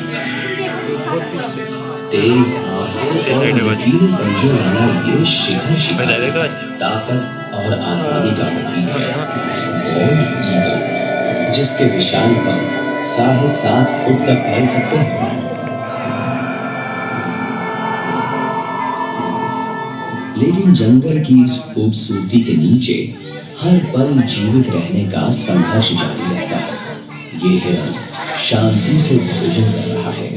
बहुत पीछे। तेज आंखें और नुकीले पंजों वाला ये शिखर शिकारी ताकत और आजादी का प्रतीक है। बोल्ड ईगल, जिसके विशाल पंख 7.5 फुट तक फैल सकते हैं। लेकिन जंगल की इस खूबसूरती के नीचे हर पल जीवित रहने का संघर्ष जारी रहता है। ये हिरन शांति से भोजन कर रहा है,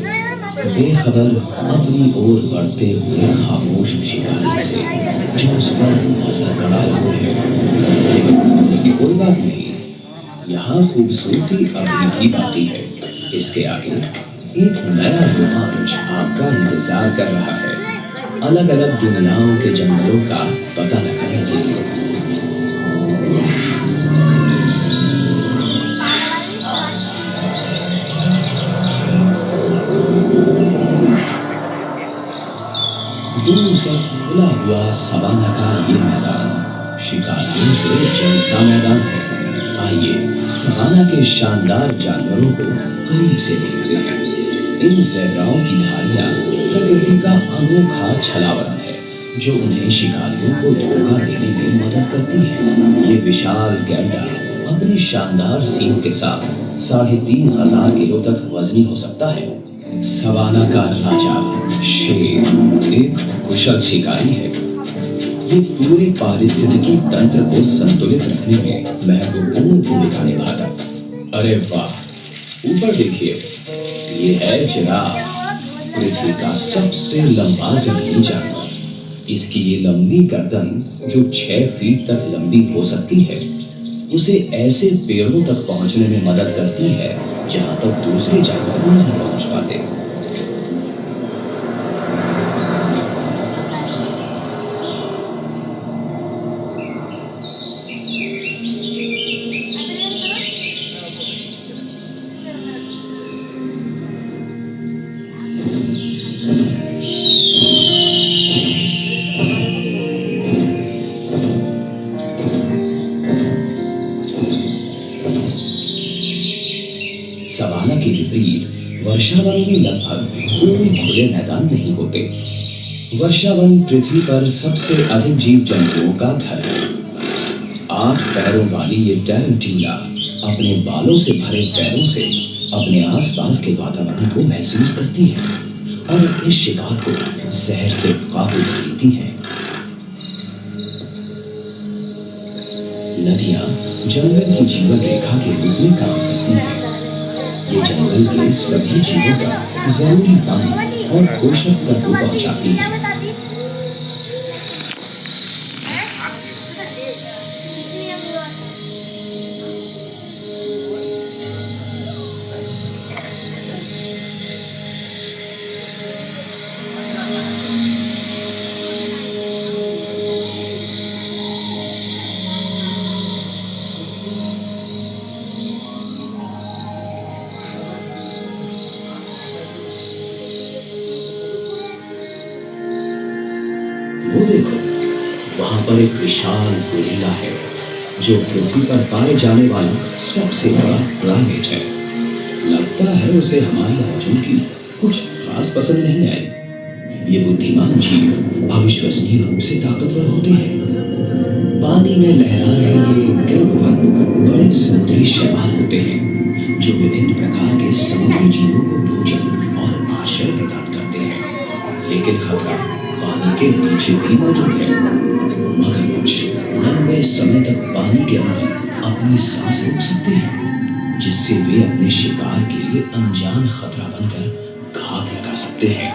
बेखबर अपनी ओर बढ़ते हुए खामोश शिकारी से जो उस पर नजर गड़ाए हुए है। लेकिन कोई बात नहीं, यहाँ खूबसूरती अभी भी बाकी है। इसके आगे एक नया रोमांच आपका इंतजार कर रहा है, अलग अलग दुनियाओं के जंगलों का पता लगाने के लिए। दूर तक खुला हुआ सवाना का ये मैदान शिकारियों के जंग का मैदान है। आइए सवाना के शानदार जानवरों को करीब से देखते हैं। इन ज़ेब्राओं की धारियां प्रकृति का अनोखा छलावरण है, जो उन्हें शिकारियों को धोखा देने में मदद करती है। ये विशाल गैंडा अपनी शानदार सींग के साथ 3500 किलो तक वजनी हो सकता है। सवाना का राजा शेर एक कुशल शिकारी है। ये पूरे पारिस्थितिकी तंत्र को संतुलित रखने में महत्वपूर्ण भूमिका निभाता है। अरे वाह, ऊपर देखिए, ये है जिराफ, पृथ्वी का सबसे लंबा जंगली जानवर। इसकी ये लंबी गर्दन जो 6 फीट तक लंबी हो सकती है, उसे ऐसे पेड़ों तक पहुंचने में मदद करती है जहां तक दूसरे जानवर नहीं पहुंच पाते। सवाना के विपरीत वर्षावन में लगभग कोई खुले मैदान नहीं होते। वर्षावन पृथ्वी पर सबसे अधिक जीव जंतुओं का घर है। 8 पैरों वाली ये टैरेंट्यूला अपने बालों से भरे पैरों से अपने आसपास के वातावरण को महसूस करती है और अपने शिकार को जहर से काबू कर लेती है। नदियां जंगल की जीवन रेखा के रूप में काम करती हैं। ये जंगल के सभी जीवों का जरूरी पानी और पोषक तत्व पहुंचाती है। वो देखो, वहां पर एक विशाल गोरिल्ला है, जो पृथ्वी पर पाए जाने वाला सबसे बड़ा प्राइमेट है। लगता है उसे हमारी मौजूदगी कुछ खास पसंद नहीं आई। ये बुद्धिमान जीव अविश्वसनीय रूप से ताकतवर होते हैं। पानी में लहरा रहे ये कैल्पवन बड़े समुद्री शैवाल होते हैं, जो विभिन्न प्रकार के समुद्री जीवों को भोजन और आश्रय प्रदान करते हैं। लेकिन खतरा पानी के नीचे भी मौजूद है। मगरमच्छ लंबे समय तक पानी के अंदर अपनी सांस रोक सकते हैं, जिससे वे अपने शिकार के लिए अनजान खतरा बनकर घात लगा सकते हैं।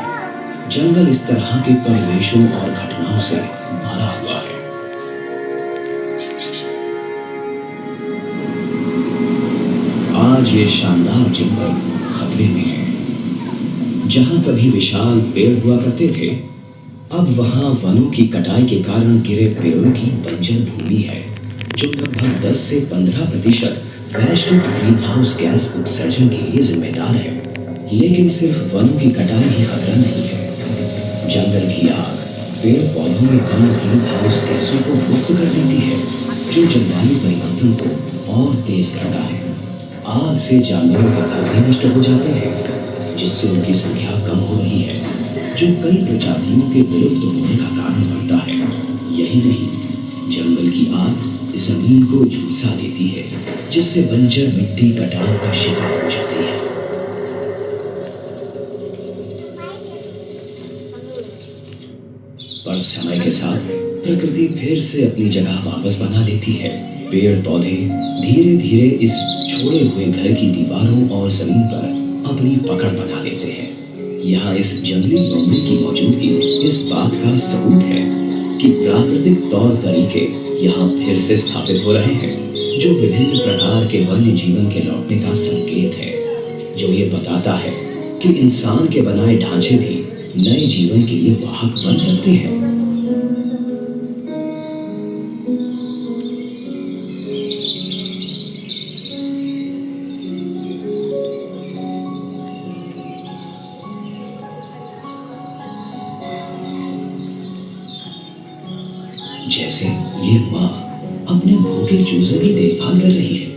जंगल इस तरह के परिवेशों और घटनाओं से भरा हुआ है। आज ये शानदार जंगल खतरे में है। जहां कभी विशाल पेड़ हुआ करते थे, अब वहां वनों की कटाई के कारण गिरे पेड़ों की बंजर भूमि है, जो लगभग 10 से 15% वैश्विक ग्रीन हाउस गैस उत्सर्जन के लिए जिम्मेदार है। लेकिन सिर्फ वनों की कटाई ही खतरा नहीं है। जंगल की आग पेड़ पौधों में बंद ग्रीन हाउस गैसों को मुक्त कर देती है, जो जलवायु परिवर्तन को और तेज करता है। आग से जानवरों के घर भी नष्ट हो जाते हैं, जिससे उनकी संख्या कम हो रही है, जो कई प्रजातियों के विलुप्त होने का कारण बनता है। यही नहीं, जंगल की आग जमीन को झुलसा देती है, जिससे बंजर मिट्टी कटाव का शिकार हो जाती है। पर समय के साथ प्रकृति फिर से अपनी जगह वापस बना लेती है। पेड़ पौधे धीरे धीरे इस छोड़े हुए घर की दीवारों और जमीन पर अपनी पकड़ बना लेते हैं। यहाँ इस जंगली लोमड़ी की मौजूदगी इस बात का सबूत है कि प्राकृतिक तौर तरीके यहाँ फिर से स्थापित हो रहे हैं, जो विभिन्न प्रकार के वन्य जीवन के लौटने का संकेत है, जो ये बताता है कि इंसान के बनाए ढांचे भी नए जीवन के लिए वाहक बन सकते हैं। जैसे ये माँ अपने भूखे चूजों की देखभाल कर रही है।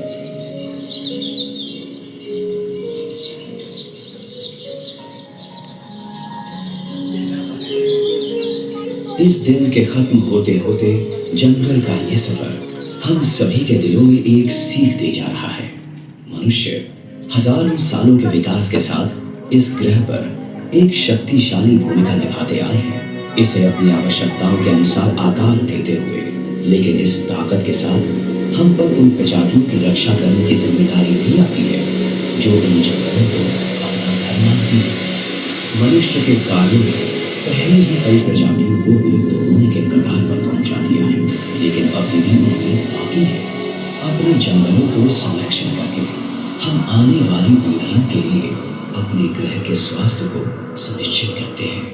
इस दिन के खत्म होते होते जंगल का ये सफर हम सभी के दिलों में एक सीख दे जा रहा है। मनुष्य हजारों सालों के विकास के साथ इस ग्रह पर एक शक्तिशाली भूमिका निभाते आए हैं, इसे अपनी आवश्यकताओं के अनुसार आकार देते हुए। लेकिन इस ताकत के साथ हम पर उन प्रजातियों की रक्षा करने की जिम्मेदारी भी आती है, जो इन जंगलों को अपना घर मानती है। मनुष्य के कार्यों ने पहले ही कई प्रजातियों को विलुप्त होने के कगार पर पहुंचा दिया है, लेकिन अभी भी उम्मीद बाकी है। अपने जंगलों को संरक्षित करके हम आने वाली पीढ़ियों के लिए अपने ग्रह के स्वास्थ्य को सुनिश्चित करते हैं।